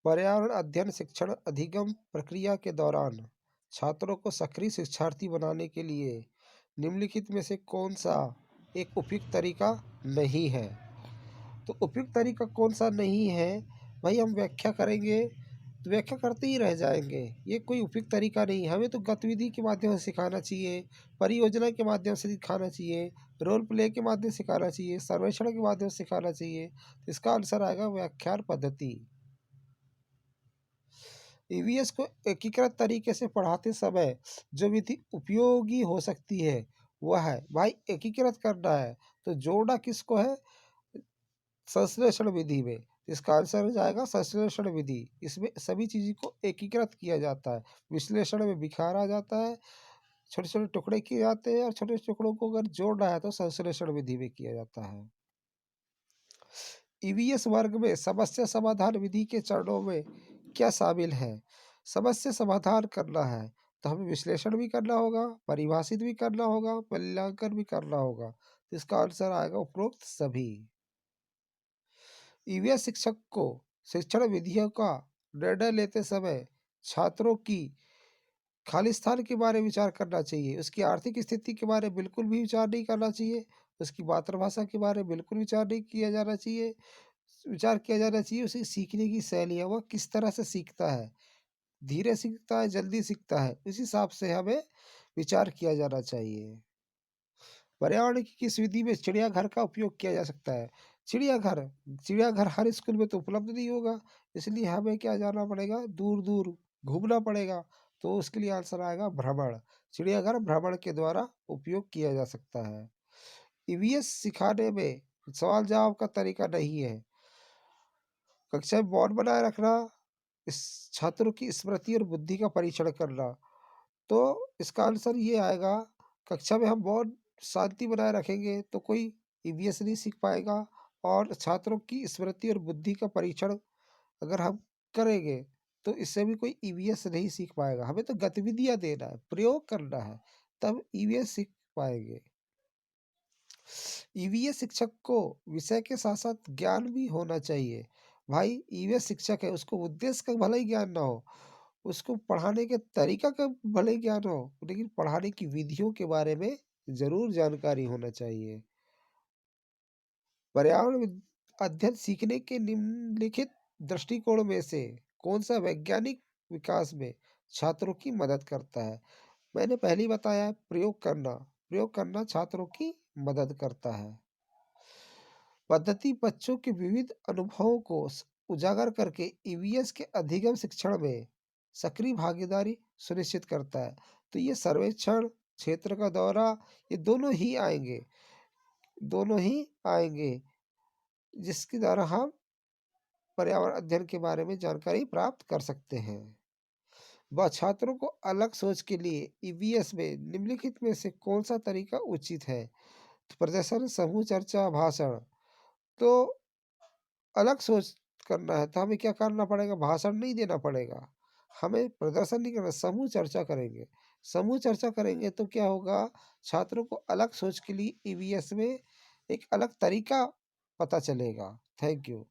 पर्यावरण अध्ययन शिक्षण अधिगम प्रक्रिया के दौरान छात्रों को सक्रिय शिक्षार्थी बनाने के लिए निम्नलिखित में से कौन सा एक उपयुक्त तरीका नहीं है? तो उपयुक्त तरीका कौन सा नहीं है भाई, हम व्याख्या करेंगे तो व्याख्या करते ही रह जाएंगे। ये कोई उपयुक्त तरीका नहीं है। हमें तो गतिविधि के माध्यम से सिखाना चाहिए, परियोजना के माध्यम से सिखाना चाहिए, रोल प्ले के माध्यम से सिखाना चाहिए, सर्वेक्षण के माध्यम से सिखाना चाहिए। तो इसका आंसर आएगा व्याख्यान पद्धति। ईवीएस को एकीकृत तरीके से पढ़ाते समय जो विधि उपयोगी हो सकती है वह है भाई एकीकृत करना है। तो जोड़ना किसको है? संश्लेषण विधि में। इसका आंसर हो जाएगा संश्लेषण विधि। इसमें सभी चीज़ों को एकीकृत किया जाता है, विश्लेषण में बिखारा जाता है, छोटे छोटे टुकड़े किए जाते हैं और छोटे टुकड़ों को अगर जोड़ना है तो संश्लेषण विधि में किया जाता है। ईवीएस वर्ग में समस्या समाधान विधि के चरणों में क्या शामिल है? समस्या समाधान करना है तो हमें विश्लेषण भी करना होगा, परिभाषित भी करना होगा, मूल्यांकन भी करना होगा। तो इसका आंसर आएगा उपरोक्त सभी। ईवीएस शिक्षक को शिक्षण विधियों का निर्णय लेते समय छात्रों की खालिस्तान के बारे में विचार करना चाहिए, उसकी आर्थिक स्थिति के बारे में बिल्कुल भी विचार नहीं करना चाहिए, उसकी मातृभाषा के बारे में बिल्कुल विचार नहीं किया जाना चाहिए। विचार किया जाना चाहिए उसकी सीखने की शैली है, वह किस तरह से सीखता है, धीरे सीखता है, जल्दी सीखता है, इस हिसाब से हमें विचार किया जाना चाहिए। पर्यावरण की किस विधि में चिड़ियाघर का उपयोग किया जा सकता है? चिड़ियाघर चिड़ियाघर हर स्कूल में तो उपलब्ध नहीं होगा, इसलिए हमें क्या जाना पड़ेगा, दूर दूर घूमना पड़ेगा। तो उसके लिए आंसर आएगा भ्रमण। चिड़ियाघर भ्रमण के द्वारा उपयोग किया जा सकता है। ईवीएस सिखाने में सवाल जवाब का तरीका नहीं है। कक्षा में मौन बनाए रखना, इस छात्रों की स्मृति और बुद्धि का परीक्षण करना। तो इसका आंसर ये आएगा, कक्षा में हम बहुत शांति बनाए रखेंगे तो कोई ईवीएस नहीं सीख पाएगा, और छात्रों की स्मृति और बुद्धि का परीक्षण अगर हम करेंगे तो इससे भी कोई ईवीएस नहीं सीख पाएगा। हमें तो गतिविधियां देना है, प्रयोग करना है, तब ईवीएस सीख पाएंगे। ईवीएस शिक्षक को विषय के साथ साथ ज्ञान भी होना चाहिए। भाई ईवीएस शिक्षक है, उसको उद्देश्य का भले ही ज्ञान ना हो, उसको पढ़ाने के तरीका का भले ही ज्ञान हो, लेकिन पढ़ाने की विधियों के बारे में ज़रूर जानकारी होना चाहिए। पर्यावरण अध्ययन सीखने के निम्नलिखित दृष्टिकोण में से कौन सा वैज्ञानिक विकास में छात्रों की मदद करता है? मैंने पहले ही बताया, प्रयोग करना छात्रों की मदद करता है। पद्धति बच्चों के विविध अनुभवों को उजागर करके ईवीएस के अधिगम शिक्षण में सक्रिय भागीदारी सुनिश्चित करता है। तो ये सर्वेक्षण, क्षेत्र का दौरा, ये दोनों ही आएंगे जिसके द्वारा हम पर्यावरण अध्ययन के बारे में जानकारी प्राप्त कर सकते हैं। वह छात्रों को अलग सोच के लिए ईवीएस में निम्नलिखित में से कौन सा तरीका उचित है? तो प्रदर्शन, समूह चर्चा, भाषण। तो अलग सोच करना है तो हमें क्या करना पड़ेगा, भाषण नहीं देना पड़ेगा, हमें प्रदर्शन नहीं करना, समूह चर्चा करेंगे। समूह चर्चा करेंगे तो क्या होगा, छात्रों को अलग सोच के लिए ईवीएस में एक अलग तरीका पता चलेगा। Thank you.